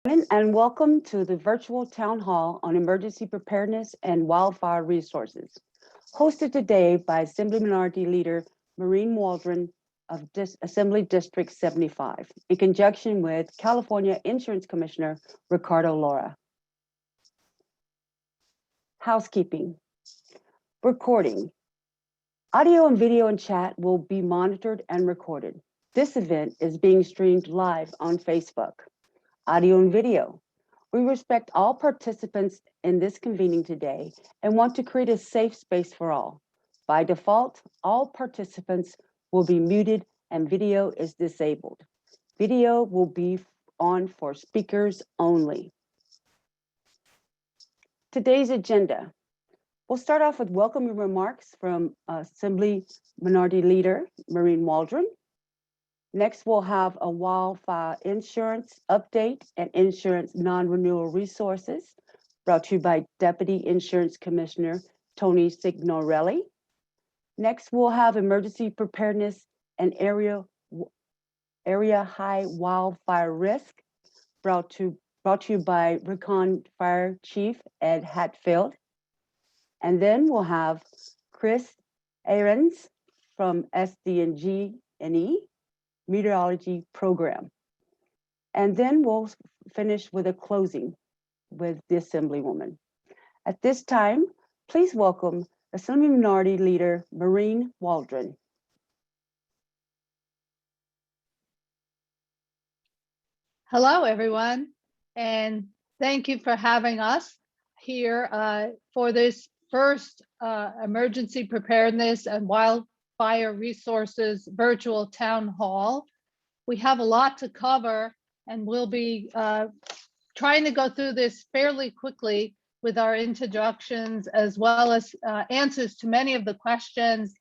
And welcome to the virtual town hall on emergency preparedness and wildfire resources, hosted today by Assembly Minority Leader Maureen Waldron of Assembly District 75, in conjunction with California Insurance Commissioner Ricardo Lara. Housekeeping. Recording. Audio and video and chat will be monitored and recorded. This event is being streamed live on Facebook. Audio and video. We respect all participants in this convening today and want to create a safe space for all. By default, all participants will be muted and video is disabled. Video will be on for speakers only. Today's agenda. We'll start off with welcoming remarks from Assembly Minority Leader Maureen Waldron. Next, we'll have a wildfire insurance update and insurance non-renewal resources brought to you by Deputy Insurance Commissioner Tony Signorelli. Next, we'll have emergency preparedness and area high wildfire risk brought to you by Recon Fire Chief Ed Hatfield. And then we'll have Chris Ahrens from SDG&E Meteorology Program. And then we'll finish with a closing with the Assemblywoman. At this time, please welcome Assembly Minority Leader Maureen Waldron. Hello, everyone, and thank you for having us here for this first Emergency Preparedness and Wildfire Resources virtual town hall. We have a lot to cover, and we'll be trying to go through this fairly quickly with our introductions, as well as answers to many of the questions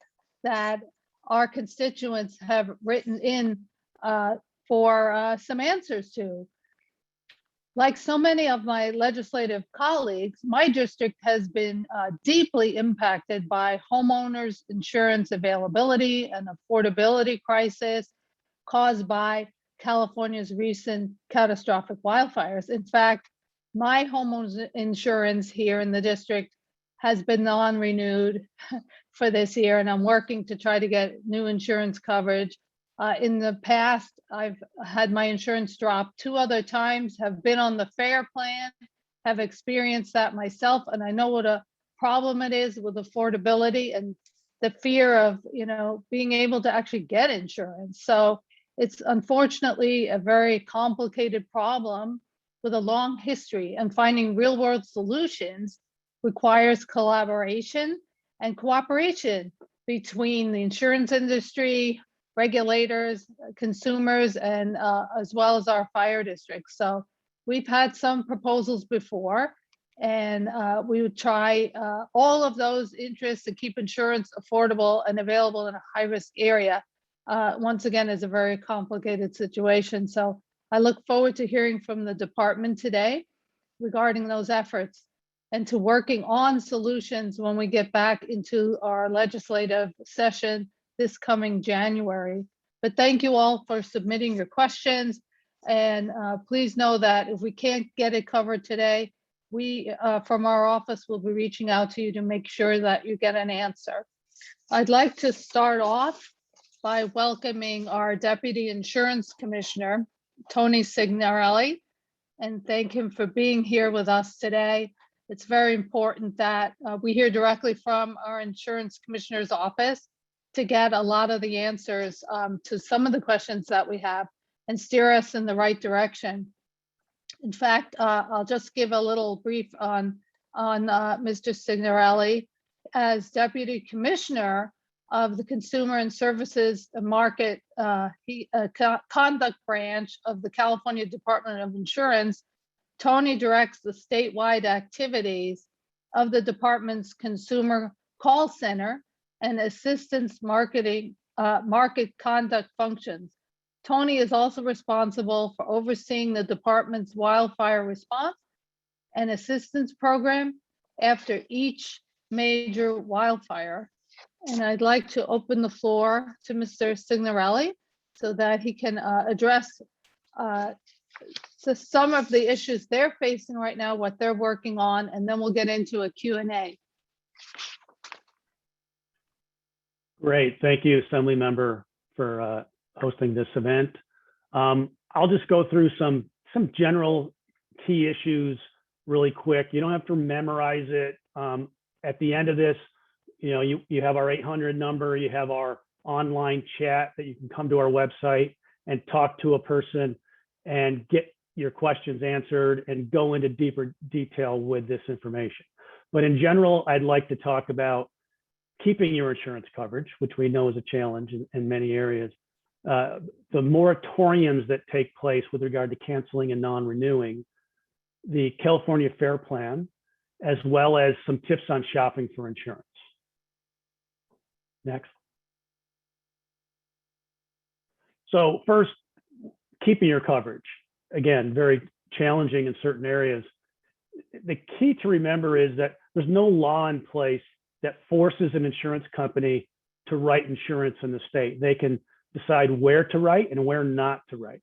that our constituents have written in for some answers to. Like so many of my legislative colleagues, my district has been deeply impacted by homeowners insurance availability and affordability crisis caused by California's recent catastrophic wildfires. In fact, my homeowners insurance here in the district has been non-renewed for this year, and I'm working to try to get new insurance coverage. In the past, I've had my insurance drop 2 other times, have been on the FAIR plan, have experienced that myself, and I know what a problem it is with affordability and the fear of, being able to actually get insurance. So it's unfortunately a very complicated problem with a long history, and finding real-world solutions requires collaboration and cooperation between the insurance industry, regulators, consumers, and as well as our fire districts. So we've had some proposals before, and we would try all of those interests to keep insurance affordable and available in a high-risk area. Once again, is a very complicated situation. So I look forward to hearing from the department today regarding those efforts and to working on solutions when we get back into our legislative session this coming January. But thank you all for submitting your questions. And please know that if we can't get it covered today, we from our office will be reaching out to you to make sure that you get an answer. I'd like to start off by welcoming our Deputy Insurance Commissioner, Tony Signorelli, and thank him for being here with us today. It's very important that we hear directly from our Insurance Commissioner's office to get a lot of the answers to some of the questions that we have and steer us in the right direction. In fact, I'll just give a little brief on Mr. Signorelli. As Deputy Commissioner of the Consumer and Services Market Conduct Branch of the California Department of Insurance, Tony directs the statewide activities of the department's consumer call center and assistance market conduct functions. Tony is also responsible for overseeing the department's wildfire response and assistance program after each major wildfire. And I'd like to open the floor to Mr. Signorelli so that he can address some of the issues they're facing right now, what they're working on, and then we'll get into a Q&A. Great. Thank you, Assembly Member, for hosting this event. I'll just go through some general key issues really quick. You don't have to memorize it. At the end of this, you have our 800 number, you have our online chat that you can come to our website and talk to a person and get your questions answered and go into deeper detail with this information. But in general, I'd like to talk about keeping your insurance coverage, which we know is a challenge in many areas. The moratoriums that take place with regard to canceling and non-renewing, the California Fair Plan, as well as some tips on shopping for insurance. Next. So first, keeping your coverage. Again, very challenging in certain areas. The key to remember is that there's no law in place that forces an insurance company to write insurance in the state. They can decide where to write and where not to write.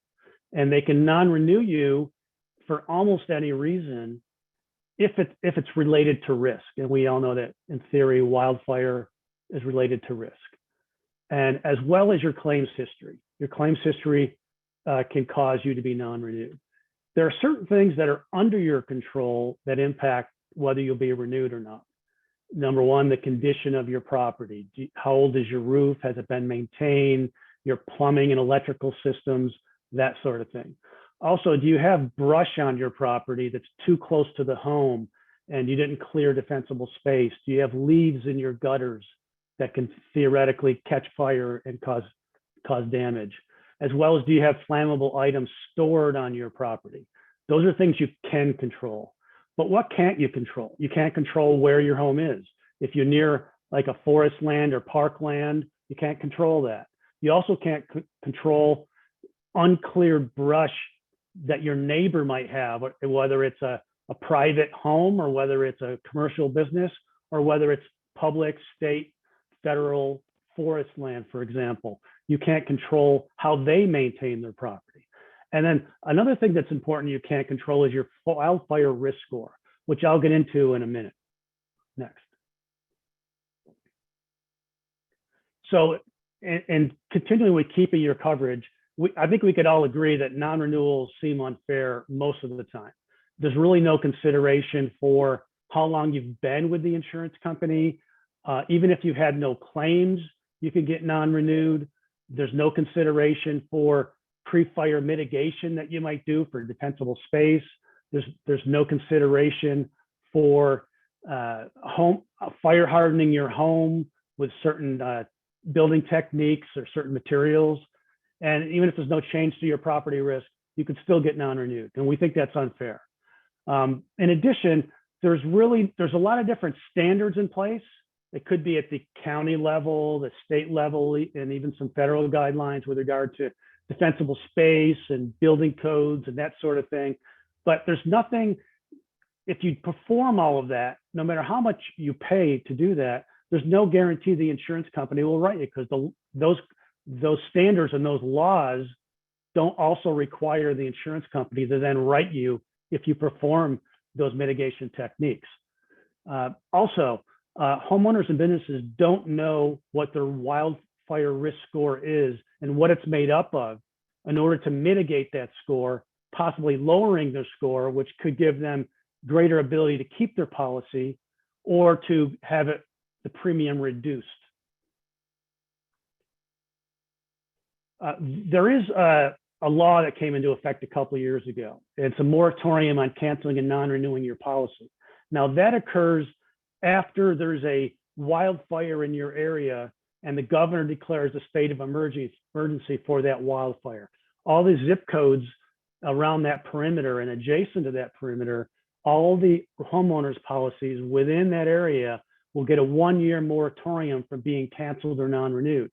And they can non-renew you for almost any reason if it's related to risk. And we all know that in theory, wildfire is related to risk. And as well as your claims history. Your claims history can cause you to be non-renewed. There are certain things that are under your control that impact whether you'll be renewed or not. Number one, the condition of your property. How old is your roof? Has it been maintained? Your plumbing and electrical systems, that sort of thing. Also, do you have brush on your property that's too close to the home and you didn't clear defensible space? Do you have leaves in your gutters that can theoretically catch fire and cause damage? As well as, do you have flammable items stored on your property? Those are things you can control. But what can't you control? You can't control where your home is. If you're near like a forest land or parkland, you can't control that. You also can't control uncleared brush that your neighbor might have, whether it's a private home or whether it's a commercial business or whether it's public, state, federal forest land, for example. You can't control how they maintain their property. And then another thing that's important you can't control is your wildfire risk score, which I'll get into in a minute. Next. So, and continuing with keeping your coverage, I think we could all agree that non-renewals seem unfair most of the time. There's really no consideration for how long you've been with the insurance company. Even if you've had no claims, you can get non-renewed. There's no consideration for pre-fire mitigation that you might do for defensible space. There's no consideration for fire hardening your home with certain building techniques or certain materials. And even if there's no change to your property risk, you could still get non-renewed. And we think that's unfair. In addition, there's a lot of different standards in place. It could be at the county level, the state level, and even some federal guidelines with regard to defensible space and building codes and that sort of thing. But there's nothing, if you perform all of that, no matter how much you pay to do that, there's no guarantee the insurance company will write you, because those standards and those laws don't also require the insurance company to then write you if you perform those mitigation techniques. Also, homeowners and businesses don't know what their wildfire risk score is and what it's made up of in order to mitigate that score, possibly lowering their score, which could give them greater ability to keep their policy or to have the premium reduced. There is a law that came into effect a couple of years ago. It's a moratorium on canceling and non-renewing your policy. Now that occurs after there's a wildfire in your area and the governor declares a state of emergency for that wildfire. All the zip codes around that perimeter and adjacent to that perimeter, all the homeowners policies within that area will get a 1-year moratorium from being canceled or non-renewed.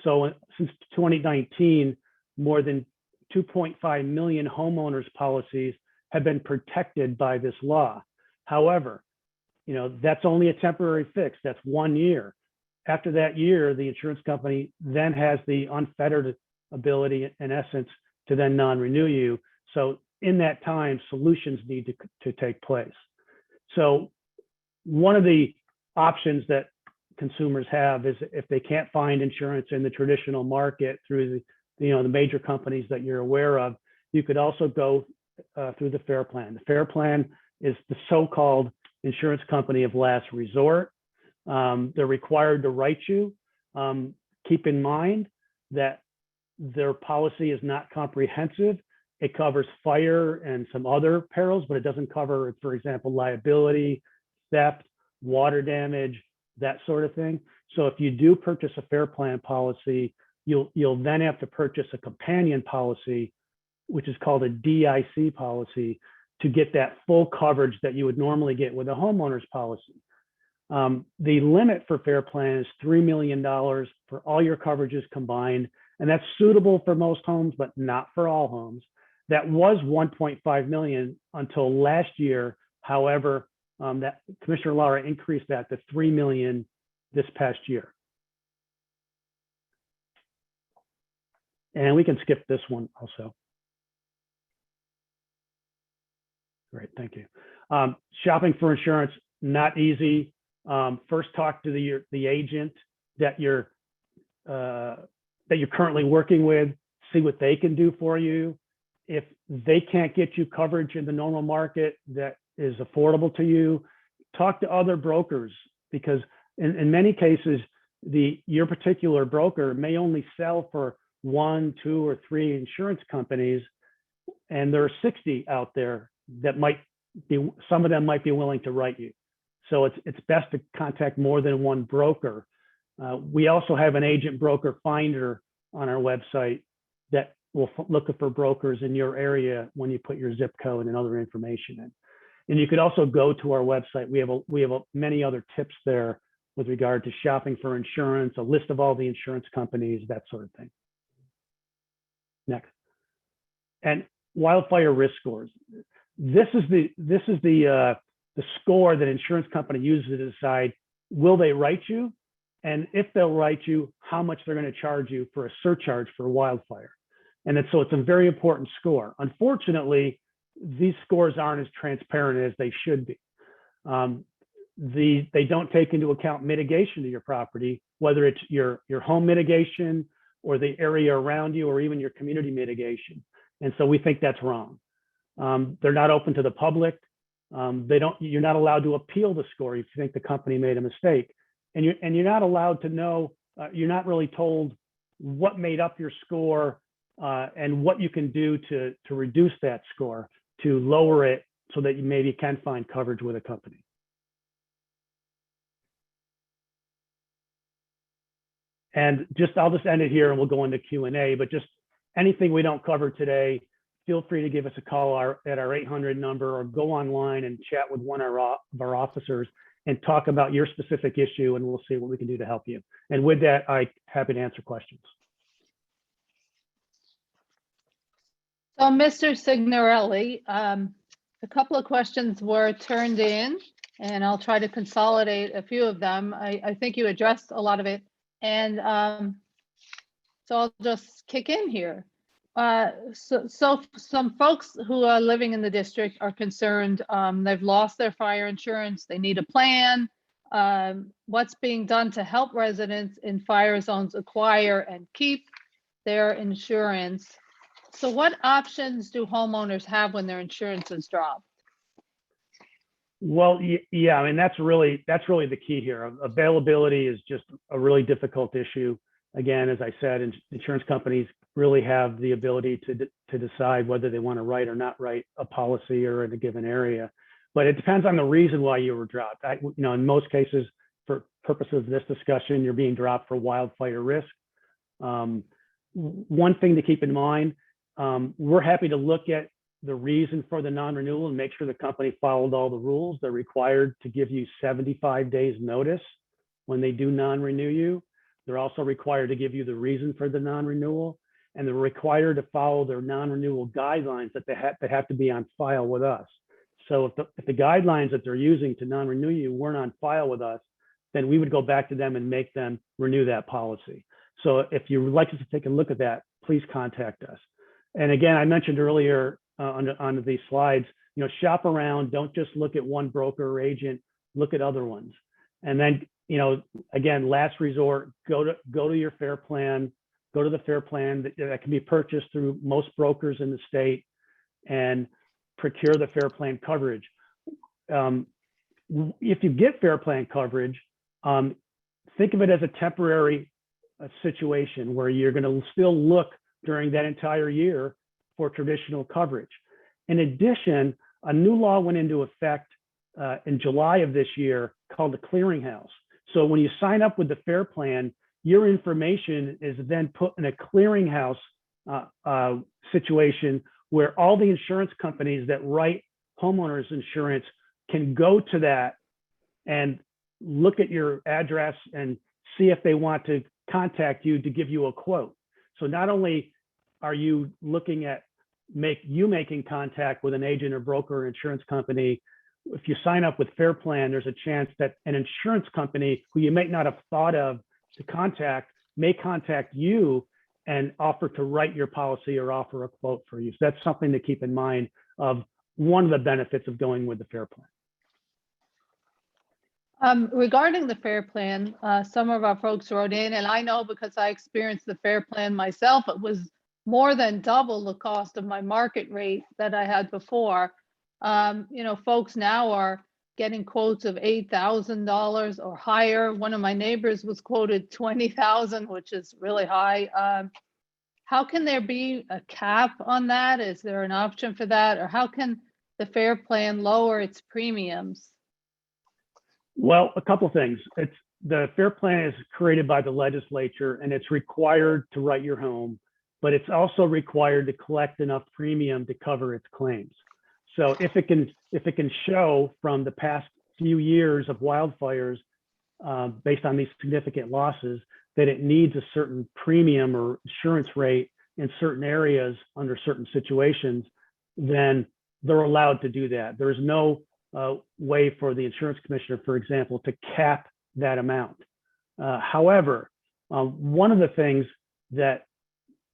So since 2019, more than 2.5 million homeowners policies have been protected by this law. However, that's only a temporary fix. That's 1 year. After that year, the insurance company then has the unfettered ability, in essence, to then non-renew you. So in that time, solutions need to take place. So one of the options that consumers have is if they can't find insurance in the traditional market through the major companies that you're aware of, you could also go through the FAIR Plan. The FAIR Plan is the so-called insurance company of last resort. They're required to write you. Keep in mind that their policy is not comprehensive. It covers fire and some other perils, but it doesn't cover, for example, liability, theft, water damage, that sort of thing. So if you do purchase a FAIR Plan policy, you'll then have to purchase a companion policy, which is called a DIC policy, to get that full coverage that you would normally get with a homeowner's policy. The limit for FAIR Plan is $3 million for all your coverages combined, and that's suitable for most homes, but not for all homes. That was $1.5 million until last year. However, that Commissioner Lara increased that to $3 million this past year. And we can skip this one also. Great, thank you. Shopping for insurance, not easy. First, talk to the agent that you're currently working with. See what they can do for you. If they can't get you coverage in the normal market that is affordable to you, talk to other brokers, because in many cases, your particular broker may only sell for 1, 2, or 3 insurance companies, and there are 60 out there that might be, some of them might be willing to write you. So it's best to contact more than one broker. We also have an agent broker finder on our website that will look for brokers in your area when you put your zip code and other information in. And you could also go to our website. We have many other tips there with regard to shopping for insurance, a list of all the insurance companies, that sort of thing. Next. And wildfire risk scores. This is the score that insurance company uses to decide, will they write you? And if they'll write you, how much they're going to charge you for a surcharge for wildfire. And so it's a very important score. Unfortunately, these scores aren't as transparent as they should be. They don't take into account mitigation to your property, whether it's your home mitigation or the area around you, or even your community mitigation. And so we think that's wrong. They're not open to the public. You're not allowed to appeal the score if you think the company made a mistake. And you're not allowed to know, you're not really told what made up your score and what you can do to reduce that score, to lower it so that you maybe can find coverage with a company. And I'll just end it here and we'll go into Q&A, but just anything we don't cover today, feel free to give us a call at our 800 number, or go online and chat with one of our officers and talk about your specific issue, and we'll see what we can do to help you. And with that, I'm happy to answer questions. So, Mr. Signorelli, a couple of questions were turned in, and I'll try to consolidate a few of them. I think you addressed a lot of it. And so I'll just kick in here. So some folks who are living in the district are concerned. They've lost their fire insurance. They need a plan. What's being done to help residents in fire zones acquire and keep their insurance? So what options do homeowners have when their insurance is dropped? Well, yeah, I mean, that's really the key here. Availability is just a really difficult issue. Again, as I said, insurance companies really have the ability to decide whether they want to write or not write a policy or in a given area. But it depends on the reason why you were dropped. In most cases, for purposes of this discussion, you're being dropped for wildfire risk. One thing to keep in mind, we're happy to look at the reason for the non-renewal and make sure the company followed all the rules. They're required to give you 75 days notice when they do non-renew you. They're also required to give you the reason for the non-renewal, and they're required to follow their non-renewal guidelines that have to be on file with us. So if the guidelines that they're using to non-renew you weren't on file with us, then we would go back to them and make them renew that policy. So if you would like us to take a look at that, please contact us. And again, I mentioned earlier, on these slides, shop around. Don't just look at one broker or agent. Look at other ones. And then, again, last resort, go to your fair plan. Go to the fair plan that can be purchased through most brokers in the state, and procure the fair plan coverage. If you get fair plan coverage, think of it as a temporary situation where you're going to still look during that entire year for traditional coverage. In addition, a new law went into effect in July of this year called the clearinghouse. So when you sign up with the fair plan, your information is then put in a clearinghouse situation where all the insurance companies that write homeowners insurance can go to that and look at your address and see if they want to contact you to give you a quote. So not only are you looking at making contact with an agent or broker or insurance company, if you sign up with Fair Plan, there's a chance that an insurance company who you might not have thought of to contact may contact you and offer to write your policy or offer a quote for you. So that's something to keep in mind of one of the benefits of going with the Fair Plan. Regarding the Fair Plan, some of our folks wrote in, and I know because I experienced the Fair Plan myself, it was more than double the cost of my market rate that I had before. Folks now are getting quotes of $8,000 or higher. One of my neighbors was quoted $20,000, which is really high. How can there be a cap on that? Is there an option for that? Or how can the Fair Plan lower its premiums? Well, a couple things. The Fair Plan is created by the legislature, and it's required to write your home, but it's also required to collect enough premium to cover its claims. So if it can show from the past few years of wildfires, based on these significant losses, that it needs a certain premium or insurance rate in certain areas under certain situations, then they're allowed to do that. There is no way for the insurance commissioner, for example, to cap that amount. However, one of the things that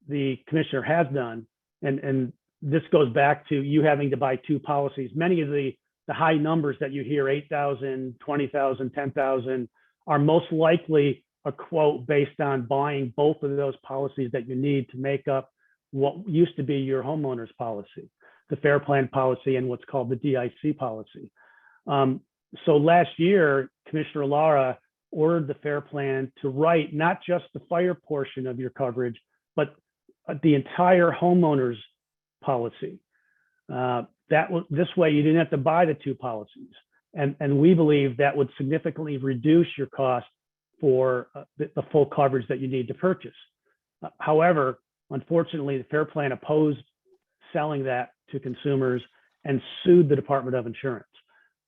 the commissioner has done, and this goes back to you having to buy two policies. Many of the high numbers that you hear, 8,000, 20,000, 10,000, are most likely a quote based on buying both of those policies that you need to make up what used to be your homeowner's policy, the Fair Plan policy and what's called the DIC policy. So last year, Commissioner Lara ordered the Fair Plan to write not just the fire portion of your coverage, but the entire homeowner's policy. This way you didn't have to buy the two policies. And we believe that would significantly reduce your cost for the full coverage that you need to purchase. However, unfortunately, the Fair Plan opposed selling that to consumers and sued the Department of Insurance.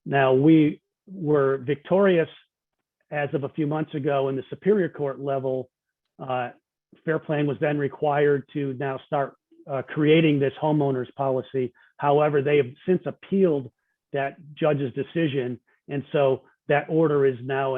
Now, we were victorious as of a few months ago in the Superior Court level. Fair Plan was then required to now start creating this homeowner's policy. However, they have since appealed that judge's decision, and so that order is now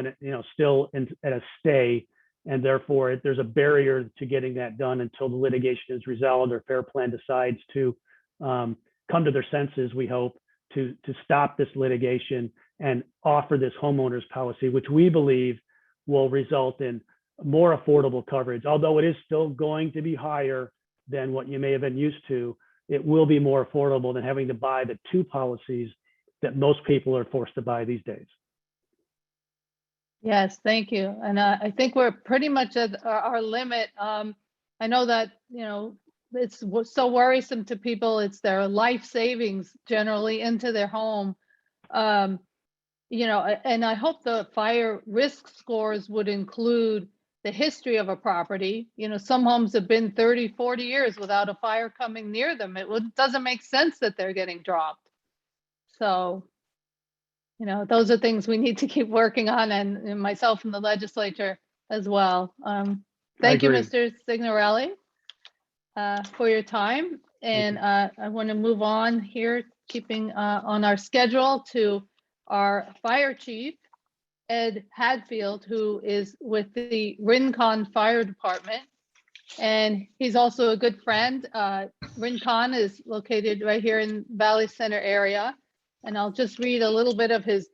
still at a stay, and therefore there's a barrier to getting that done until the litigation is resolved or Fair Plan decides to come to their senses, we hope, to stop this litigation and offer this homeowner's policy, which we believe will result in more affordable coverage. Although it is still going to be higher than what you may have been used to, it will be more affordable than having to buy the two policies that most people are forced to buy these days. Yes, thank you. And I think we're pretty much at our limit. I know that, it's so worrisome to people. It's their life savings generally into their home. And I hope the fire risk scores would include the history of a property. Some homes have been 30, 40 years without a fire coming near them. It doesn't make sense that they're getting dropped. So, those are things we need to keep working on, and myself and the legislature as well. Thank you, Mr. Signorelli, for your time. And I want to move on here, keeping on our schedule, to our fire chief, Ed Hadfield, who is with the Rincon Fire Department. And he's also a good friend. Rincon is located right here in Valley Center area. And I'll just read a little bit of his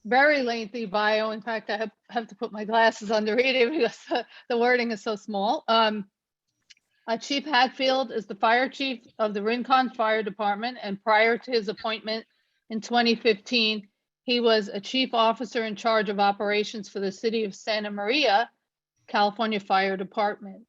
very lengthy bio. In fact, I have to put my glasses on to read it because the wording is so small. Chief Hatfield is the fire chief of the Rincon Fire Department, and prior to his appointment in 2015, he was a chief officer in charge of operations for the city of Santa Maria, California Fire Department.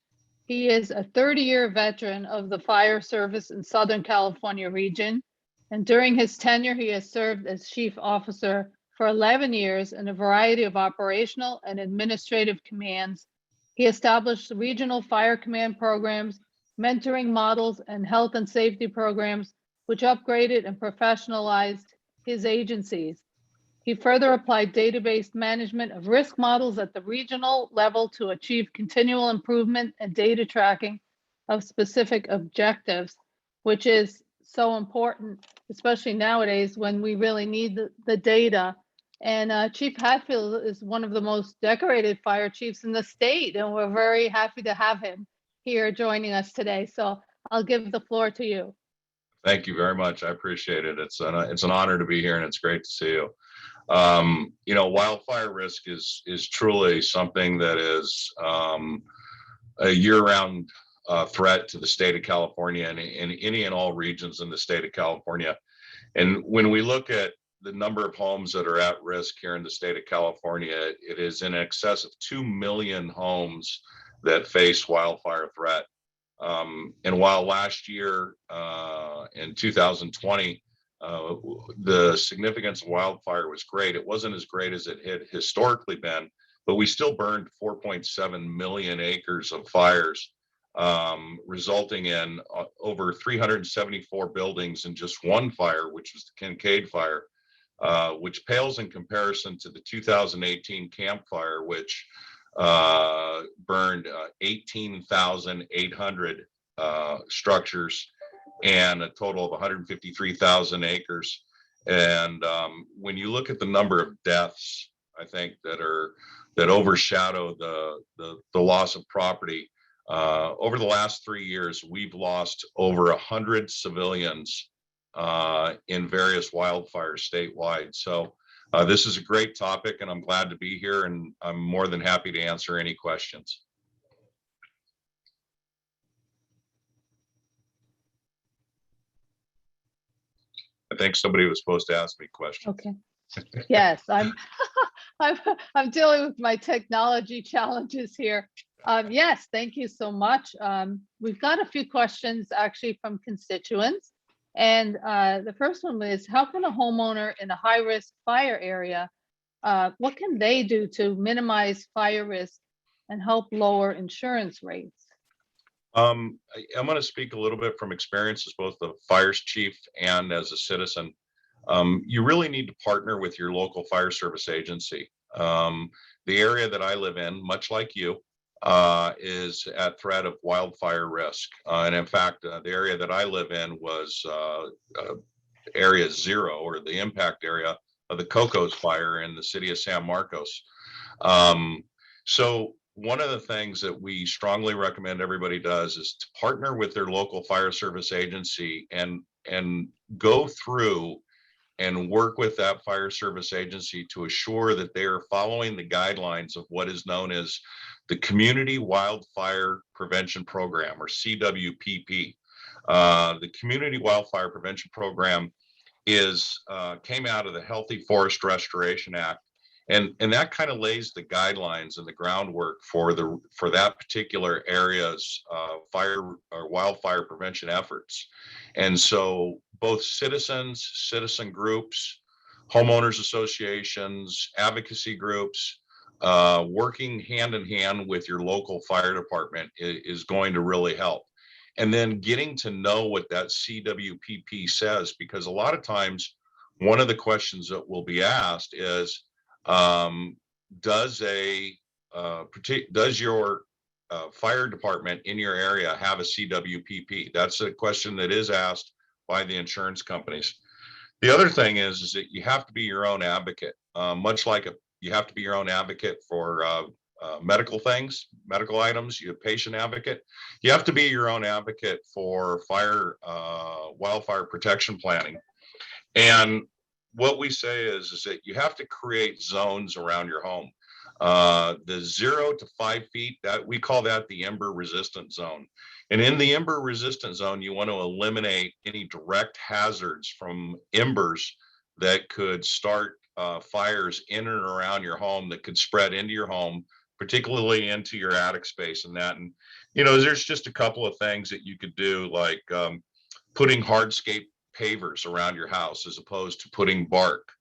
He is a 30-year veteran of the fire service in Southern California region, and during his tenure, he has served as chief officer for 11 years in a variety of operational and administrative commands. He established regional fire command programs, mentoring models, and health and safety programs, which upgraded and professionalized his agencies. He further applied database management of risk models at the regional level to achieve continual improvement and data tracking of specific objectives, which is so important, especially nowadays when we really need the data. And Chief Hatfield is one of the most decorated fire chiefs in the state, and we're very happy to have him here joining us today. So I'll give the floor to you. Thank you very much. I appreciate it. It's an honor to be here, and it's great to see you. Wildfire risk is truly something that is a year-round threat to the state of California and in any and all regions in the state of California. And when we look at the number of homes that are at risk here in the state of California, it is in excess of 2 million homes that face wildfire threat. And while last year in 2020, the significance of wildfire was great, it wasn't as great as it had historically been, but we still burned 4.7 million acres of fires, resulting in over 374 buildings in just one fire, which was the Kincaid fire, which pales in comparison to the 2018 Camp Fire, which burned 18,800 structures and a total of 153,000 acres. And when you look at the number of deaths, I think that overshadow the loss of property. Over the last 3 years, we've lost over 100 civilians in various wildfires statewide. So this is a great topic, and I'm glad to be here, and I'm more than happy to answer any questions. I think somebody was supposed to ask me questions. Okay. Yes, I'm dealing with my technology challenges here. Yes, thank you so much. We've got a few questions actually from constituents. And the first one is, how can a homeowner in a high-risk fire area, what can they do to minimize fire risk and help lower insurance rates? I'm going to speak a little bit from experience as both the fire chief and as a citizen. You really need to partner with your local fire service agency. The area that I live in, much like you, is at threat of wildfire risk. And in fact, the area that I live in was area 0, or the impact area of the Cocos fire in the city of San Marcos. So one of the things that we strongly recommend everybody does is to partner with their local fire service agency and go through and work with that fire service agency to assure that they are following the guidelines of what is known as the Community Wildfire Prevention Program, or CWPP. The Community Wildfire Prevention Program came out of the Healthy Forest Restoration Act, and that kind of lays the guidelines and the groundwork for that particular area's fire or wildfire prevention efforts. And so both citizen groups, homeowners associations, advocacy groups, working hand in hand with your local fire department is going to really help. And then getting to know what that CWPP says, because a lot of times one of the questions that will be asked is, does your fire department in your area have a CWPP? That's a question that is asked by the insurance companies. The other thing is that you have to be your own advocate, much like you have to be your own advocate for medical things, medical items. You have patient advocate. You have to be your own advocate for wildfire protection planning. And what we say is that you have to create zones around your home. The 0 to 5 feet, that we call that the ember resistant zone. And in the ember resistant zone, you want to eliminate any direct hazards from embers that could start fires in and around your home, that could spread into your home, particularly into your attic space and that. And, there's just a couple of things that you could do, like putting hardscape pavers around your house as opposed to putting bark,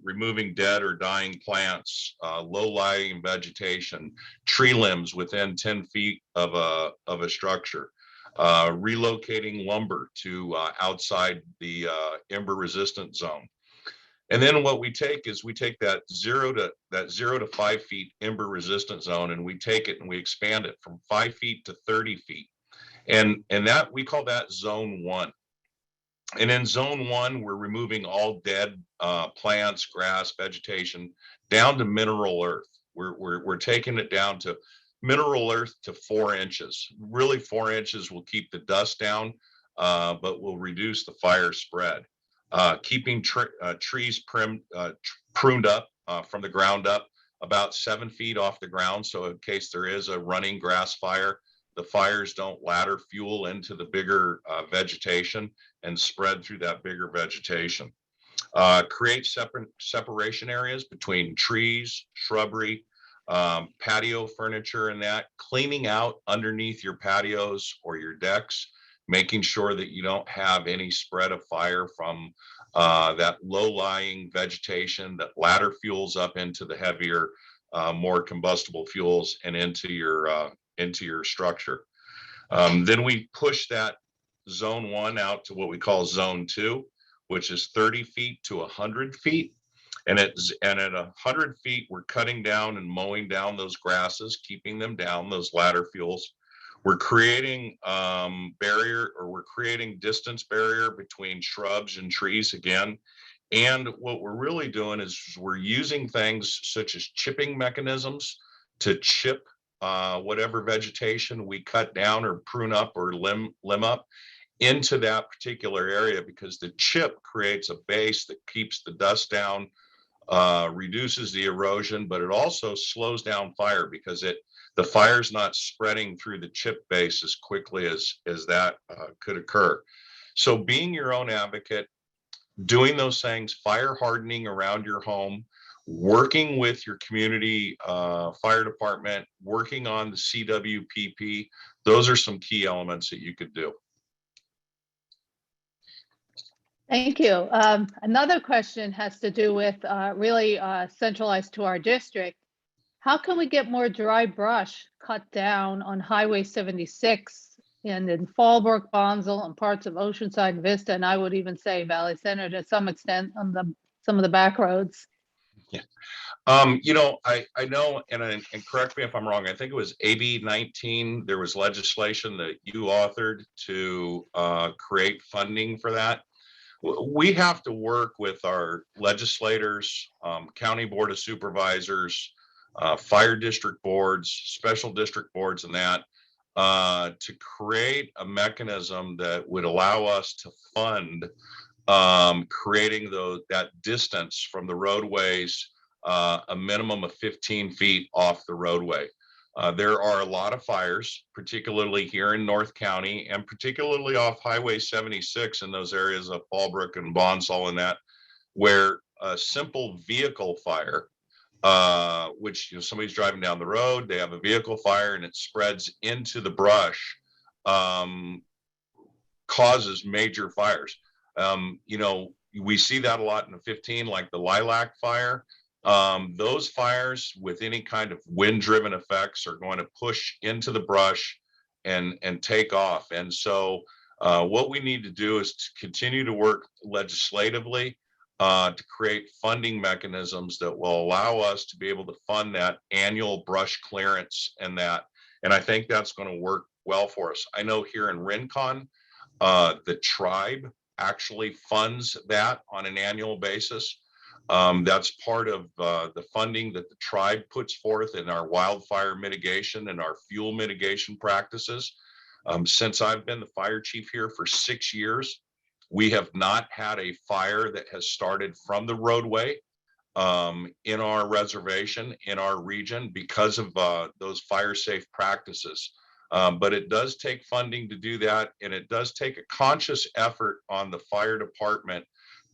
removing dead or dying plants, low-lying vegetation, tree limbs within 10 feet of a structure, relocating lumber to outside the ember resistant zone. And then what we take is that 0 to 5 feet ember resistant zone, and we take it and we expand it from 5 feet to 30 feet. And that, we call that zone 1. And in zone 1, we're removing all dead plants, grass, vegetation down to mineral earth. We're taking it down to mineral earth to 4 inches. Really, 4 inches will keep the dust down, but will reduce the fire spread. Keeping trees pruned up from the ground up about 7 feet off the ground. So in case there is a running grass fire, the fires don't ladder fuel into the bigger vegetation and spread through that bigger vegetation. Create separation areas between trees, shrubbery, patio furniture, and that. Cleaning out underneath your patios or your decks, making sure that you don't have any spread of fire from that low-lying vegetation that ladder fuels up into the heavier, more combustible fuels and into your structure. Then we push that zone 1 out to what we call zone 2, which is 30 feet to 100 feet. And at 100 feet, we're cutting down and mowing down those grasses, keeping them down, those ladder fuels. We're creating we're creating distance barrier between shrubs and trees again. And what we're really doing is we're using things such as chipping mechanisms to chip whatever vegetation we cut down or prune up or limb up into that particular area, because the chip creates a base that keeps the dust down, reduces the erosion, but it also slows down fire because the fire's not spreading through the chip base as quickly as that could occur. So being your own advocate, doing those things, fire hardening around your home, working with your community fire department, working on the CWPP, those are some key elements that you could do. Thank you. Another question has to do with really centralized to our district. How can we get more dry brush cut down on Highway 76 and in Fallbrook, Bonsall, and parts of Oceanside, Vista, and I would even say Valley Center to some extent on some of the back roads? Yeah. I know, and correct me if I'm wrong, I think it was AB 19, there was legislation that you authored to create funding for that. We have to work with our legislators, county board of supervisors, fire district boards, special district boards, and that to create a mechanism that would allow us to fund creating that distance from the roadways, a minimum of 15 feet off the roadway. There are a lot of fires, particularly here in North County and particularly off Highway 76 in those areas of Fallbrook and Bonsall and that, where a simple vehicle fire, which somebody's driving down the road, they have a vehicle fire and it spreads into the brush, causes major fires. We see that a lot in the 15, like the lilac fire. Those fires with any kind of wind driven effects are going to push into the brush and take off. And so what we need to do is to continue to work legislatively to create funding mechanisms that will allow us to be able to fund that annual brush clearance and that. And I think that's going to work well for us. I know here in Rincon, the tribe actually funds that on an annual basis. That's part of the funding that the tribe puts forth in our wildfire mitigation and our fuel mitigation practices. Since I've been the fire chief here for 6 years, we have not had a fire that has started from the roadway in our reservation, in our region, because of those fire safe practices. But it does take funding to do that, and it does take a conscious effort on the fire department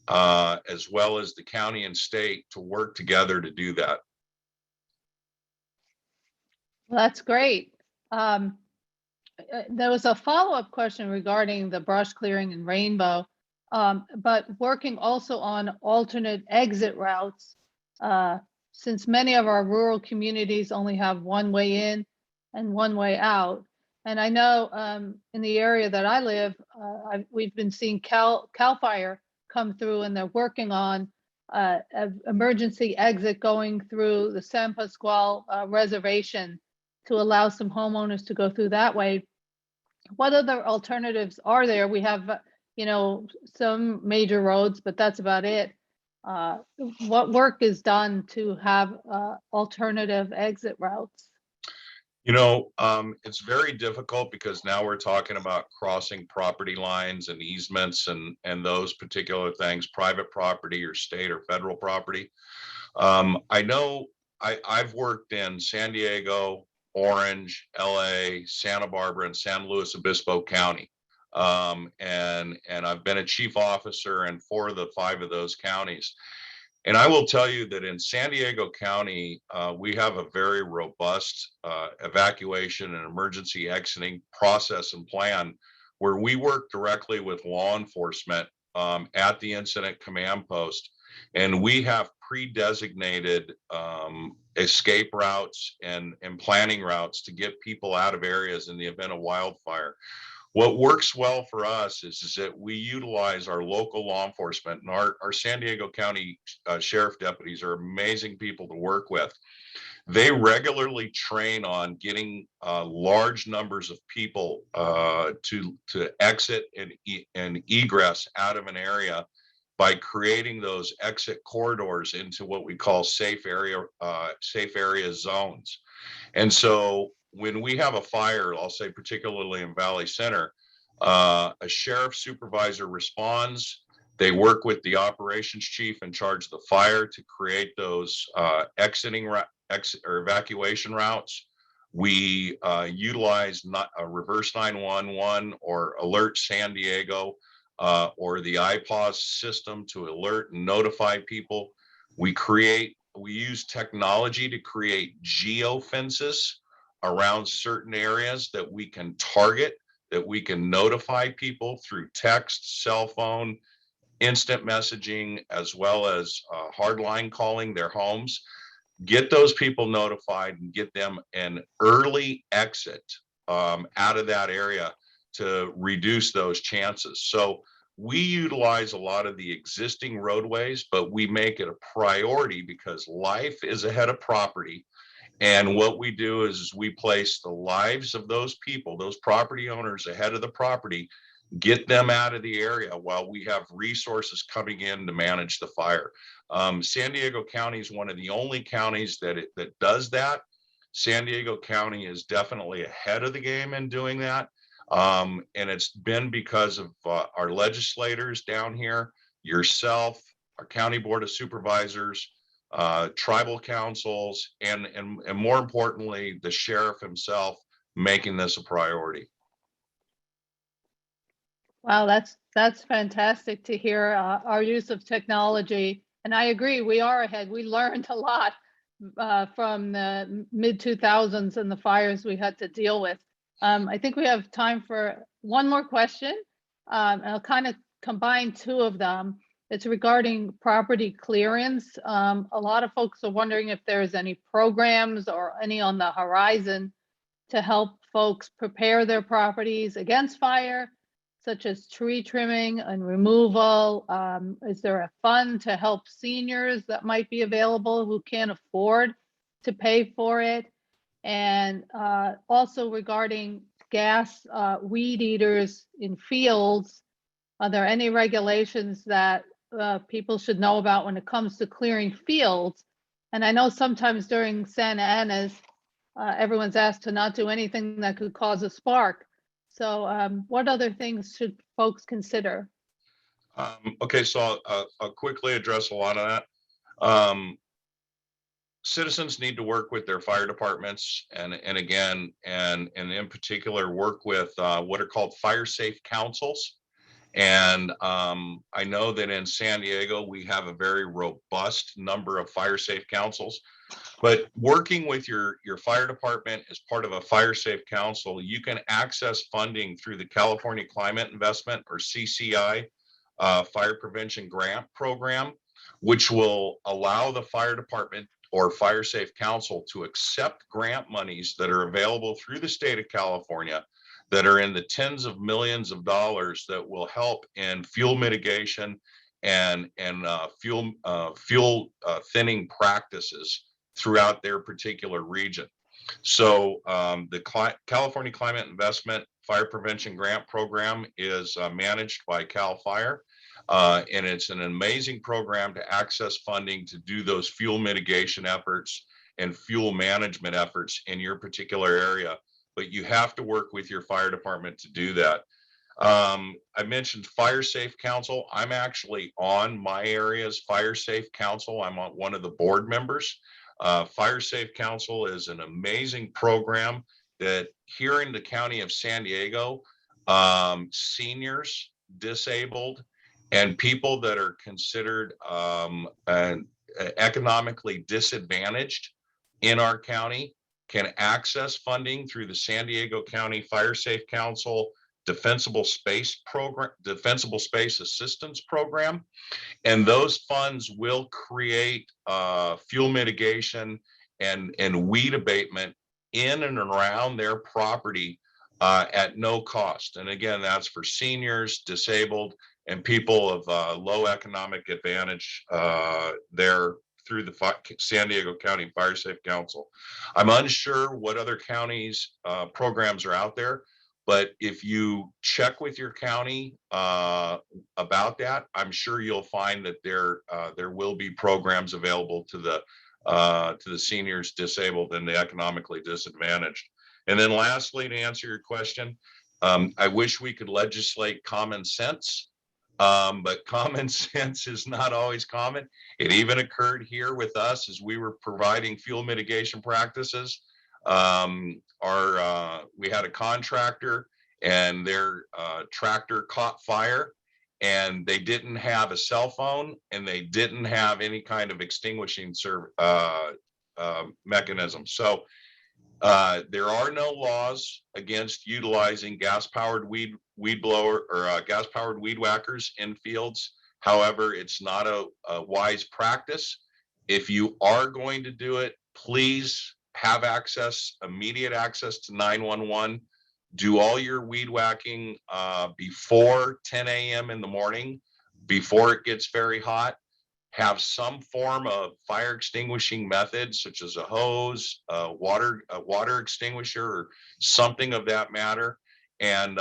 as well as the county and state to work together to do that. Well, that's great. There was a follow-up question regarding the brush clearing in Rainbow, but working also on alternate exit routes, since many of our rural communities only have one way in and one way out. And I know in the area that I live, we've been seeing CAL FIRE come through, and they're working on an emergency exit going through the San Pasqual reservation to allow some homeowners to go through that way. What other alternatives are there? We have, some major roads, but that's about it. What work is done to have alternative exit routes? It's very difficult because now we're talking about crossing property lines and easements and those particular things, private property or state or federal property. I know I've worked in San Diego, Orange, LA, Santa Barbara, and San Luis Obispo County. And I've been a chief officer in 4 of the 5 of those counties. And I will tell you that in San Diego County, we have a very robust evacuation and emergency exiting process and plan where we work directly with law enforcement at the incident command post. And we have pre-designated escape routes and planning routes to get people out of areas in the event of wildfire. What works well for us is that we utilize our local law enforcement, and our San Diego County sheriff deputies are amazing people to work with. They regularly train on getting large numbers of people to exit and egress out of an area by creating those exit corridors into what we call safe area zones. And so when we have a fire, I'll say particularly in Valley Center, a sheriff supervisor responds. They work with the operations chief in charge of the fire to create those exit or evacuation routes. We utilize a reverse 911 or Alert San Diego or the IPAWS system to alert and notify people. We use technology to create geofences around certain areas that we can target, that we can notify people through text, cell phone, instant messaging, as well as hardline calling their homes. Get those people notified and get them an early exit out of that area to reduce those chances. So we utilize a lot of the existing roadways, but we make it a priority because life is ahead of property. And what we do is we place the lives of those people, those property owners, ahead of the property, get them out of the area while we have resources coming in to manage the fire. San Diego County is one of the only counties that does that. San Diego County is definitely ahead of the game in doing that. And it's been because of our legislators down here, yourself, our county board of supervisors, tribal councils, and more importantly, the sheriff himself making this a priority. Wow, that's fantastic to hear our use of technology. And I agree, we are ahead. We learned a lot from the mid-2000s and the fires we had to deal with. I think we have time for one more question. And I'll kind of combine 2 of them. It's regarding property clearance. A lot of folks are wondering if there's any programs or any on the horizon to help folks prepare their properties against fire, such as tree trimming and removal. Is there a fund to help seniors that might be available who can't afford to pay for it? And also regarding gas weed eaters in fields, are there any regulations that people should know about when it comes to clearing fields. And I know sometimes during Santa Ana's, everyone's asked to not do anything that could cause a spark. So what other things should folks consider? Okay, so I'll quickly address a lot of that. Citizens need to work with their fire departments and in particular work with what are called fire safe councils. And I know that in San Diego, we have a very robust number of fire safe councils, but working with your fire department as part of a fire safe council, you can access funding through the California Climate Investment or CCI Fire Prevention Grant Program, which will allow the fire department or fire safe council to accept grant monies that are available through the state of California that are in the tens of millions of dollars that will help in fuel mitigation and fuel thinning practices throughout their particular region. So the California Climate Investment Fire Prevention Grant Program is managed by CAL FIRE. And it's an amazing program to access funding to do those fuel mitigation efforts and fuel management efforts in your particular area. But you have to work with your fire department to do that. I mentioned Fire Safe Council. I'm actually on my area's Fire Safe Council. I'm on one of the board members. Fire Safe Council is an amazing program that here in the county of San Diego, seniors, disabled, and people that are considered economically disadvantaged in our county can access funding through the San Diego County Fire Safe Council Defensible Space Program, Defensible Space Assistance Program. And those funds will create fuel mitigation and weed abatement in and around their property at no cost. And again, that's for seniors, disabled, and people of low economic advantage there through the San Diego County Fire Safe Council. I'm unsure what other counties programs are out there, but if you check with your county about that, I'm sure you'll find that there will be programs available to the seniors, disabled, and the economically disadvantaged. And then lastly, to answer your question, I wish we could legislate common sense, but common sense is not always common. It even occurred here with us as we were providing fuel mitigation practices. We had a contractor and their tractor caught fire, and they didn't have a cell phone and they didn't have any kind of extinguishing mechanism. So there are no laws against utilizing gas-powered weed blower or gas-powered weed whackers in fields. However, it's not a wise practice. If you are going to do it, please have immediate access to 911. Do all your weed whacking before 10 a.m. in the morning, before it gets very hot. Have some form of fire extinguishing method, such as a hose, a water extinguisher, or something of that matter. And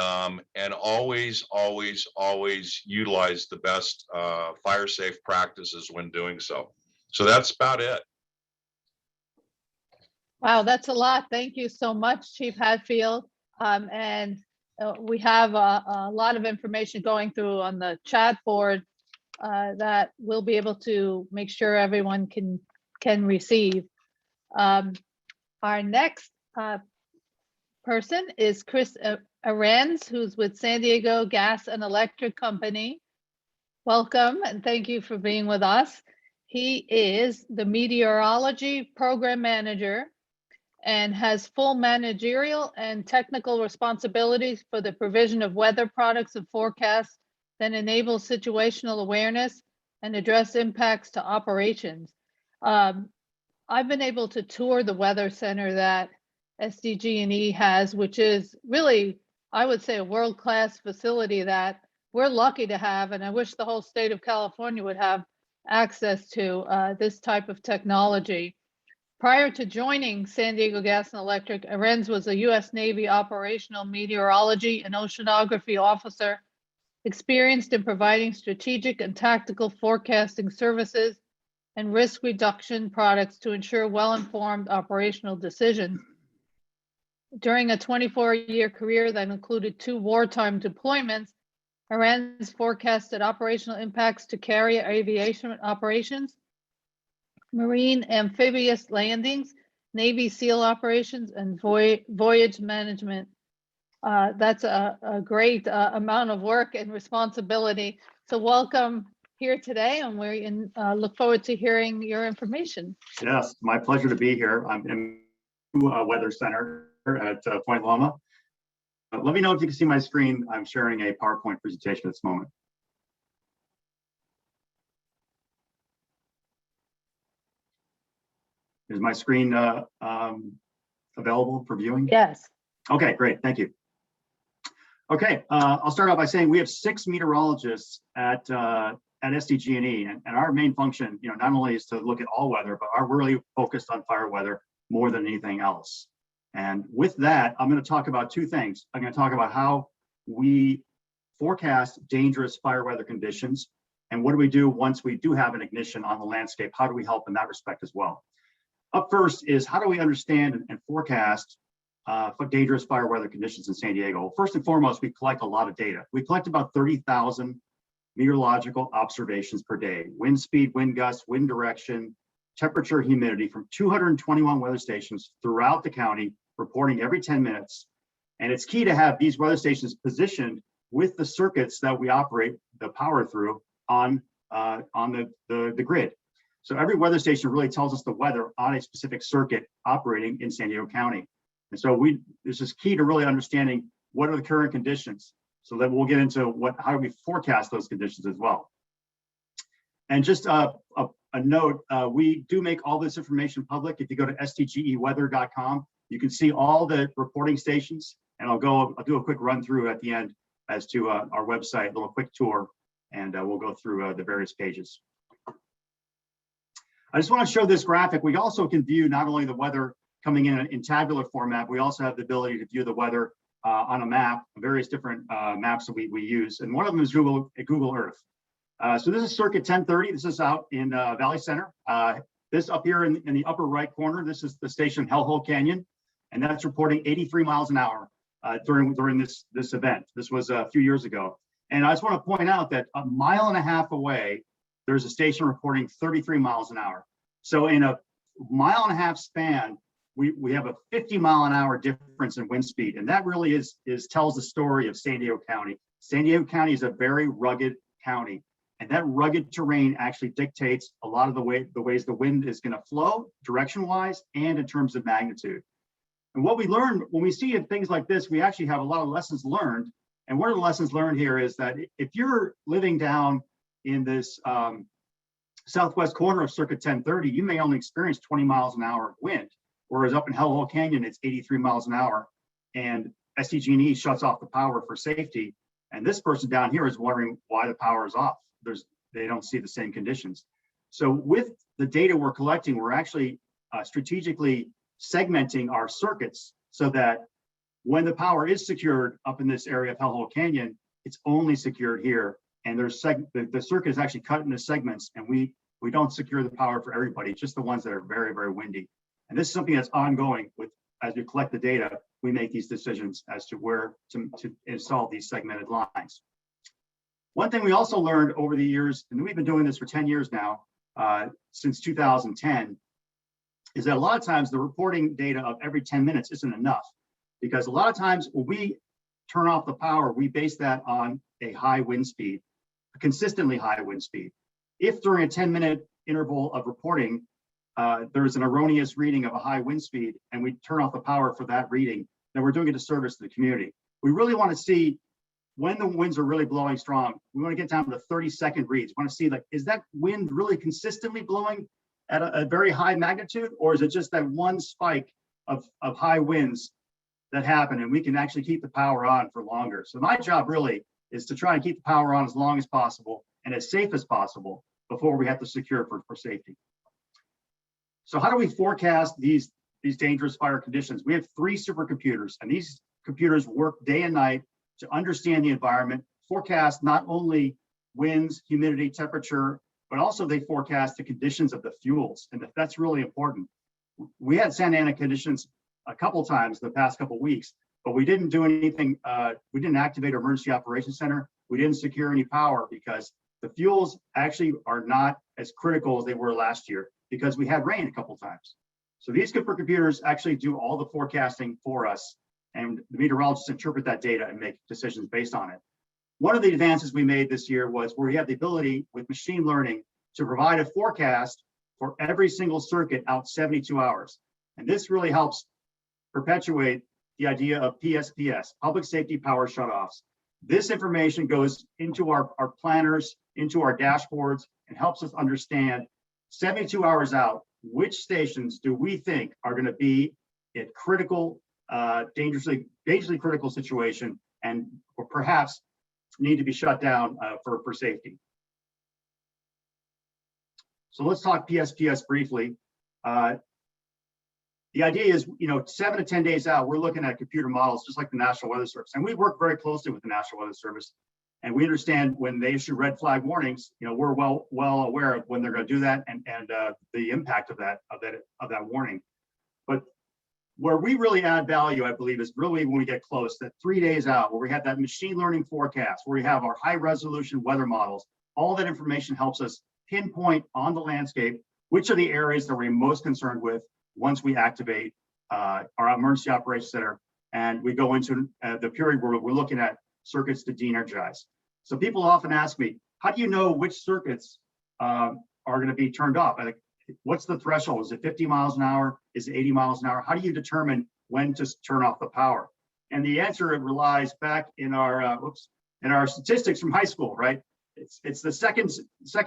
always utilize the best fire safe practices when doing so. So that's about it. Wow, that's a lot. Thank you so much, Chief Hatfield. We have a lot of information going through on the chat board that we'll be able to make sure everyone can receive. Our next person is Chris Arends, who's with San Diego Gas and Electric Company. Welcome, and thank you for being with us. He is the Meteorology Program Manager and has full managerial and technical responsibilities for the provision of weather products and forecasts that enable situational awareness and address impacts to operations. I've been able to tour the weather center that SDG&E has, which is really, I would say, a world-class facility that we're lucky to have, and I wish the whole state of California would have access to this type of technology. Prior to joining San Diego Gas and Electric, Arends was a U.S. Navy operational meteorology and oceanography officer experienced in providing strategic and tactical forecasting services and risk reduction products to ensure well-informed operational decisions. During a 24-year career that included 2 wartime deployments, Aran's forecasted operational impacts to carrier aviation operations, marine amphibious landings, Navy SEAL operations, and voyage management. That's a great amount of work and responsibility. So welcome here today, and we look forward to hearing your information. Yes, my pleasure to be here. I'm in Weather Center at Point Loma. Let me know if you can see my screen. I'm sharing a PowerPoint presentation at this moment. Is my screen available for viewing? Yes. Okay, great, thank you. Okay, I'll start off by saying we have 6 meteorologists at SDG&E, and our main function, not only is to look at all weather, but we're really focused on fire weather more than anything else. And with that, I'm going to talk about 2 things. I'm going to talk about how we forecast dangerous fire weather conditions, and what do we do once we do have an ignition on the landscape? How do we help in that respect as well? Up first is how do we understand and forecast for dangerous fire weather conditions in San Diego? Well, first and foremost, we collect a lot of data. We collect about 30,000 meteorological observations per day: wind speed, wind gusts, wind direction, temperature, humidity, from 221 weather stations throughout the county, reporting every 10 minutes. And it's key to have these weather stations positioned with the circuits that we operate the power through on the grid. So every weather station really tells us the weather on a specific circuit operating in San Diego County. And so this is key to really understanding what are the current conditions. So then we'll get into how do we forecast those conditions as well. And just a note, we do make all this information public. If you go to sdgeweather.com, you can see all the reporting stations, and I'll do a quick run through at the end as to our website, a little quick tour, and we'll go through the various pages. I just want to show this graphic. We also can view not only the weather coming in tabular format, we also have the ability to view the weather on a map, various different maps that we use. And one of them is Google Earth. So this is circuit 1030. This is out in Valley Center. This up here in the upper right corner, this is the station Hellhole Canyon, and that's reporting 83 miles an hour during this event. This was a few years ago. And I just want to point out that 1.5 miles away, there's a station reporting 33 miles an hour. So in a 1.5 mile span, we have a 50-mile-an-hour difference in wind speed, and that really tells the story of San Diego County. San Diego County is a very rugged county, and that rugged terrain actually dictates a lot of the ways the wind is going to flow direction-wise and in terms of magnitude. And what we learned when we see things like this, we actually have a lot of lessons learned. And one of the lessons learned here is that if you're living down in this southwest corner of circuit 1030, you may only experience 20 miles an hour of wind. Whereas up in Hellhole Canyon, it's 83 miles an hour, and SDG&E shuts off the power for safety. And this person down here is wondering why the power is off. They don't see the same conditions. So with the data we're collecting, we're actually strategically segmenting our circuits so that when the power is secured up in this area of Hellhole Canyon, it's only secured here. And the circuit is actually cut into segments, and we don't secure the power for everybody, just the ones that are very, very windy. And this is something that's ongoing. As we collect the data, we make these decisions as to where to install these segmented lines. One thing we also learned over the years, and we've been doing this for 10 years now, since 2010, is that a lot of times the reporting data of every 10 minutes isn't enough, because a lot of times when we turn off the power, we base that on a high wind speed, a consistently high wind speed. If during a 10-minute interval of reporting, there's an erroneous reading of a high wind speed, and we turn off the power for that reading, then we're doing a disservice to the community. We really want to see when the winds are really blowing strong. We want to get down to 30-second reads. We want to see, like, is that wind really consistently blowing at a very high magnitude, or is it just that one spike of high winds that happen, and we can actually keep the power on for longer? So my job really is to try and keep the power on as long as possible and as safe as possible before we have to secure for safety. So how do we forecast these dangerous fire conditions? We have 3 supercomputers, and these computers work day and night to understand the environment, forecast not only winds, humidity, temperature, but also they forecast the conditions of the fuels. And that's really important. We had Santa Ana conditions a couple times the past couple weeks, but we didn't do anything. We didn't activate our emergency operations center. We didn't secure any power because the fuels actually are not as critical as they were last year because we had rain a couple times. So these supercomputers actually do all the forecasting for us, and the meteorologists interpret that data and make decisions based on it. One of the advances we made this year was where we have the ability with machine learning to provide a forecast for every single circuit out 72 hours. And this really helps perpetuate the idea of PSPS, public safety power shutoffs. This information goes into our planners, into our dashboards, and helps us understand 72 hours out, which stations do we think are going to be at critical, dangerously critical situation, and or perhaps need to be shut down for safety. So let's talk PSPS briefly. The idea is, 7 to 10 days out, we're looking at computer models just like the National Weather Service, and we work very closely with the National Weather Service, and we understand when they issue red flag warnings. We're well aware of when they're going to do that and the impact of that warning. But where we really add value, I believe, is really when we get close, that 3 days out, where we have that machine learning forecast, where we have our high resolution weather models. All that information helps us pinpoint on the landscape which are the areas that we're most concerned with once we activate our emergency operations center and we go into the period where we're looking at circuits to de-energize. So people often ask me, how do you know which circuits are going to be turned off? What's the threshold? Is it 50 miles an hour? Is it 80 miles an hour? How do you determine when to turn off the power? And the answer, it relies back in our statistics from high school, right? It's the second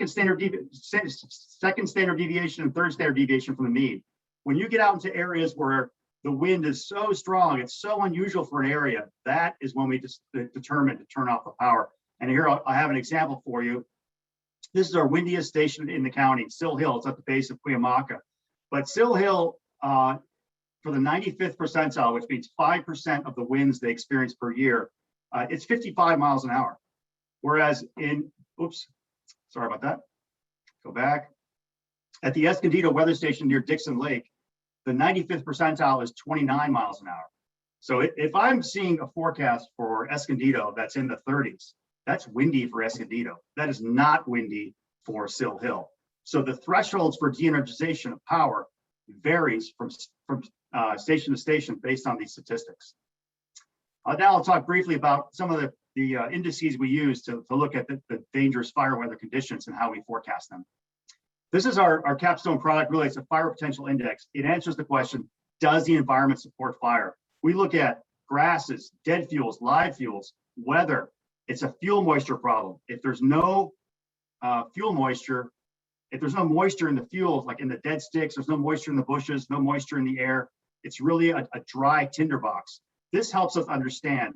standard deviation and third standard deviation from the mean. When you get out into areas where the wind is so strong, it's so unusual for an area, that is when we just determine to turn off the power. And here I have an example for you. This is our windiest station in the county, Sill Hill. It's at the base of Cuyamaca. But Sill Hill, for the 95th percentile, which means 5% of the winds they experience per year, it's 55 miles an hour. Whereas sorry about that. Go back. At the Escondido weather station near Dixon Lake, the 95th percentile is 29 miles an hour. So if I'm seeing a forecast for Escondido that's in the 30s, that's windy for Escondido. That is not windy for Sill Hill. So the thresholds for de-energization of power varies from station to station based on these statistics. Now I'll talk briefly about some of the indices we use to look at the dangerous fire weather conditions and how we forecast them. This is our capstone product. Really, it's a fire potential index. It answers the question, does the environment support fire? We look at grasses, dead fuels, live fuels, weather. It's a fuel moisture problem. If there's no fuel moisture, if there's no moisture in the fuels, like in the dead sticks, there's no moisture in the bushes, no moisture in the air, it's really a dry tinderbox. This helps us understand.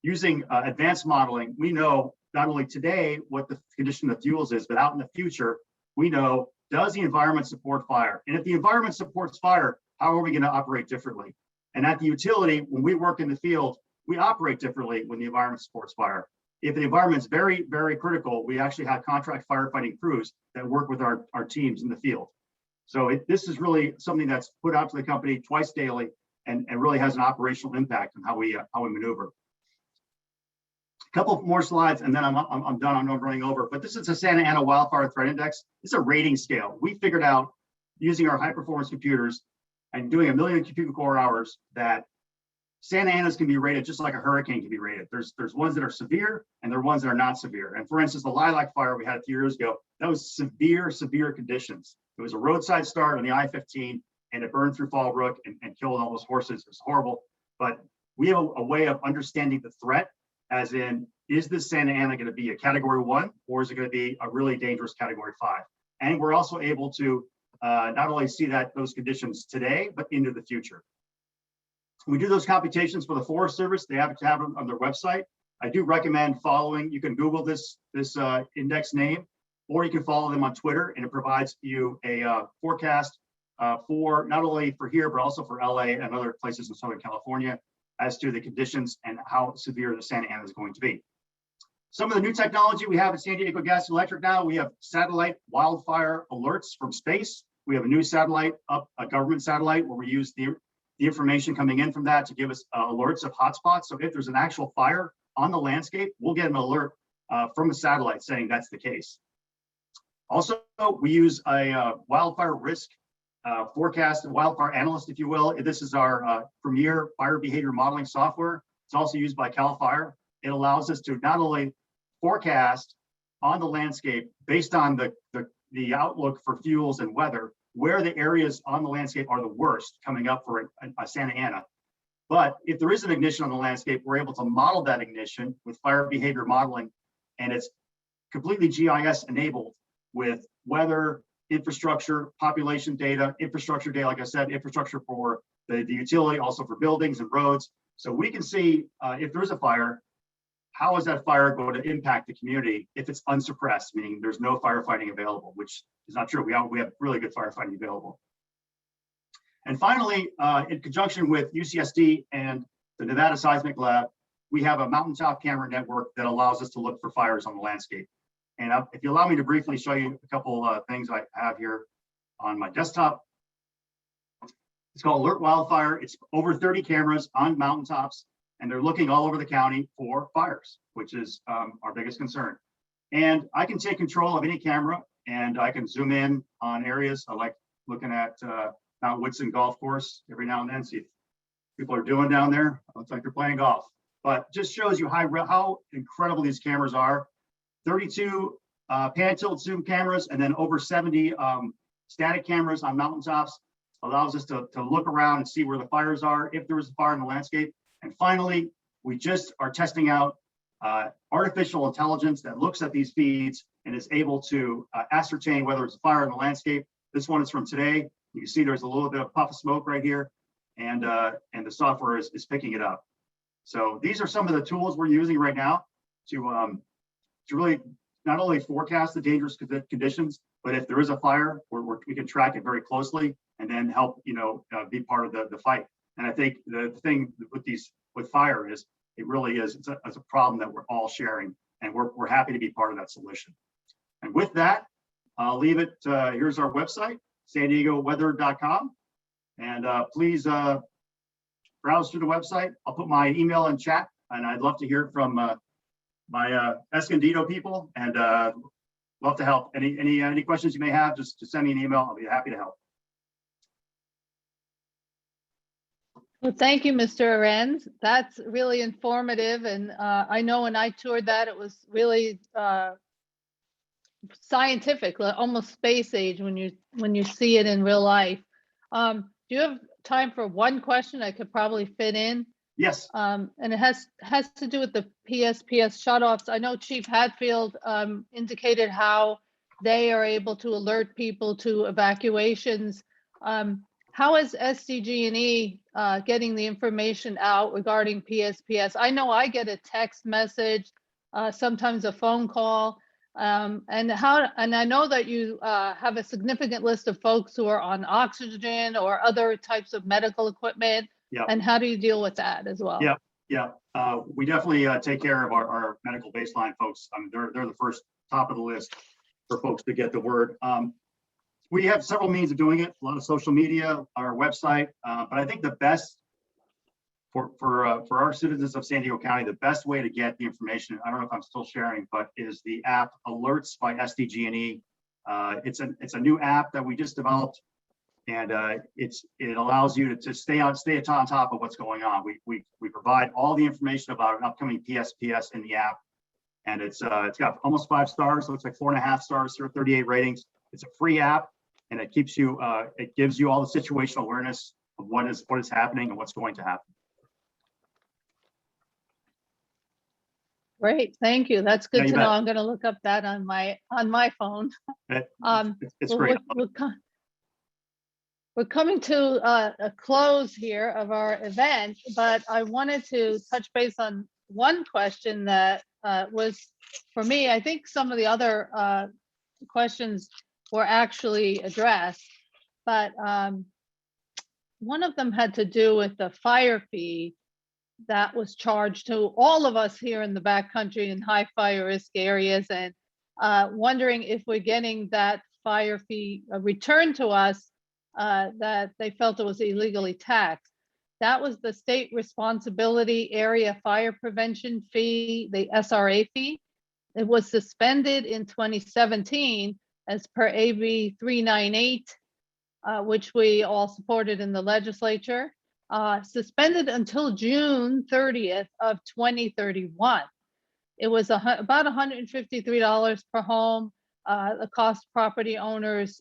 Using advanced modeling, we know not only today what the condition of the fuels is, but out in the future, we know, does the environment support fire? And if the environment supports fire, how are we going to operate differently? And at the utility, when we work in the field, we operate differently when the environment supports fire. If the environment's very, very critical, we actually have contract firefighting crews that work with our teams in the field. So this is really something that's put out to the company twice daily and really has an operational impact on how we maneuver. A couple more slides, and then I'm done. I'm not running over. But this is a Santa Ana Wildfire Threat Index. It's a rating scale. We figured out using our high performance computers and doing 1 million cubic core hours that Santa Ana's can be rated just like a hurricane can be rated. There's ones that are severe and there are ones that are not severe. And for instance, the lilac fire we had a few years ago, that was severe conditions. It was a roadside start on the I-15 and it burned through Fallbrook and killed all those horses. It was horrible. But we have a way of understanding the threat, as in, is this Santa Ana going to be a category 1 or is it going to be a really dangerous category 5? And we're also able to not only see those conditions today, but into the future. We do those computations for the Forest Service. They have them on their website. I do recommend following. You can Google this index name, or you can follow them on Twitter, and it provides you a forecast for not only for here, but also for LA and other places in Southern California as to the conditions and how severe the Santa Ana is going to be. Some of the new technology we have at San Diego Gas and Electric now, we have satellite wildfire alerts from space. We have a new satellite up, a government satellite, where we use the information coming in from that to give us alerts of hotspots. So if there's an actual fire on the landscape, we'll get an alert from the satellite saying that's the case. Also, we use a wildfire risk forecast, wildfire analyst, if you will. This is our premier fire behavior modeling software. It's also used by CAL FIRE. It allows us to not only forecast on the landscape based on the outlook for fuels and weather, where the areas on the landscape are the worst coming up for a Santa Ana. But if there is an ignition on the landscape, we're able to model that ignition with fire behavior modeling, and it's completely GIS enabled with weather, infrastructure, population data, infrastructure data, like I said, infrastructure for the utility, also for buildings and roads. So we can see if there's a fire, how is that fire going to impact the community if it's unsuppressed, meaning there's no firefighting available, which is not true. We have really good firefighting available. And finally, in conjunction with UCSD and the Nevada Seismic Lab, we have a mountaintop camera network that allows us to look for fires on the landscape. And if you allow me to briefly show you a couple things I have here on my desktop. It's called Alert Wildfire. It's over 30 cameras on mountaintops, and they're looking all over the county for fires, which is our biggest concern. And I can take control of any camera, and I can zoom in on areas. I like looking at Mount Woodson Golf Course every now and then, see if people are doing down there. Looks like they're playing golf, but just shows you how incredible these cameras are. 32 pan tilt zoom cameras, and then over 70 static cameras on mountaintops. Allows us to look around and see where the fires are, if there is a fire in the landscape. And finally, we just are testing out artificial intelligence that looks at these feeds and is able to ascertain whether it's a fire in the landscape. This one is from today. You can see there's a little bit of puff of smoke right here, and the software is picking it up. So these are some of the tools we're using right now to really not only forecast the dangerous conditions, but if there is a fire, we can track it very closely and then help, be part of the fight. And I think the thing with fire is it really is, it's a problem that we're all sharing, and we're happy to be part of that solution. And with that, I'll leave it. Here's our website, SanDiegoWeather.com, and please browse through the website. I'll put my email in chat, and I'd love to hear from my Escondido people, and love to help. Any questions you may have, just send me an email. I'll be happy to help. Well, thank you, Mr. Arends. That's really informative. And I know when I toured that, it was really scientific, almost space age when you see it in real life. Do you have time for one question I could probably fit in? Yes. And it has to do with the PSPS shutoffs. I know Chief Hatfield indicated how they are able to alert people to evacuations. How is SDG&E getting the information out regarding PSPS? I know I get a text message, sometimes a phone call, and I know that you have a significant list of folks who are on oxygen or other types of medical equipment. Yeah. And how do you deal with that as well? Yeah. We definitely take care of our medical baseline folks. I mean, they're the first top of the list for folks to get the word. We have several means of doing it, a lot of social media, our website, but I think the best for our citizens of San Diego County, the best way to get the information, I don't know if I'm still sharing, but is the app Alerts by SDG&E. It's a new app that we just developed, and it allows you to stay on top of what's going on. We provide all the information about an upcoming PSPS in the app, and it's got almost 5 stars. So it's like 4.5 stars, 38 ratings. It's a free app, and it keeps you. It gives you all the situational awareness of what is happening and what's going to happen. Great, thank you. That's good Yeah, to you know. bet. I'm going to look up that on my phone. It's great. We're coming to a close here of our event, but I wanted to touch base on one question that was for me. I think some of the other questions were actually addressed, but one of them had to do with the fire fee that was charged to all of us here in the backcountry in high fire risk areas, and wondering if we're getting that fire fee returned to us that they felt it was illegally taxed. That was the state responsibility area fire prevention fee, the SRA fee. It was suspended in 2017 as per AB 398, which we all supported in the legislature, suspended until June 30th of 2031. It was about $153 per home. The cost property owners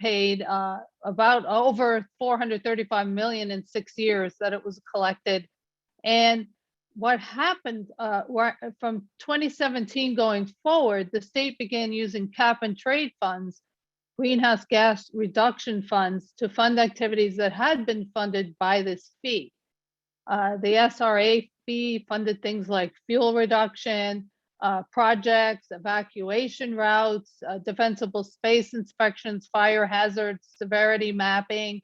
paid about over $435 million in 6 years that it was collected. And what happened from 2017 going forward, the state began using cap and trade funds, greenhouse gas reduction funds, to fund activities that had been funded by this fee. The SRA fee funded things like fuel reduction, projects, evacuation routes, defensible space inspections, fire hazard severity mapping,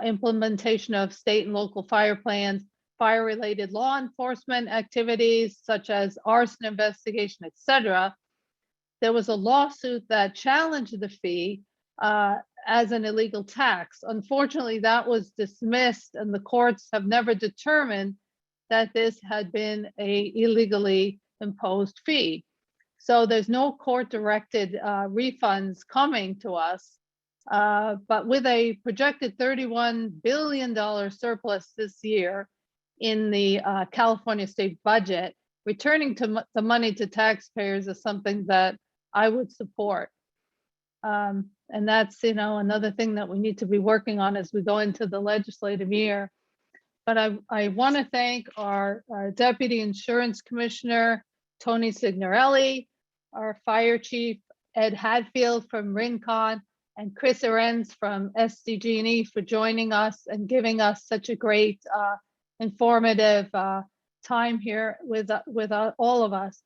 implementation of state and local fire plans, fire-related law enforcement activities such as arson investigation, etc. There was a lawsuit that challenged the fee as an illegal tax. Unfortunately, that was dismissed, and the courts have never determined that this had been a illegally imposed fee. So there's no court-directed refunds coming to us. But with a projected $31 billion surplus this year in the California state budget, returning to the money to taxpayers is something that I would support. And that's, another thing that we need to be working on as we go into the legislative year. But I want to thank our Deputy Insurance Commissioner, Tony Signorelli, our Fire Chief, Ed Hadfield from Rincon, and Chris Arens from SDG&E for joining us and giving us such a great, informative time here with all of us.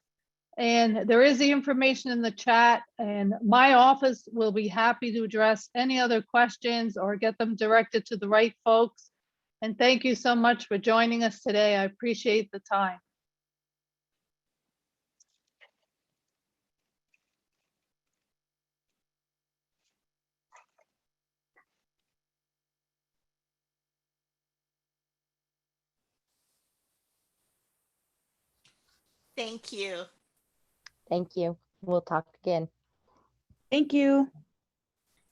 And there is the information in the chat, and my office will be happy to address any other questions or get them directed to the right folks. And thank you so much for joining us today. I appreciate the time. Thank you. Thank you. We'll talk again. Thank you.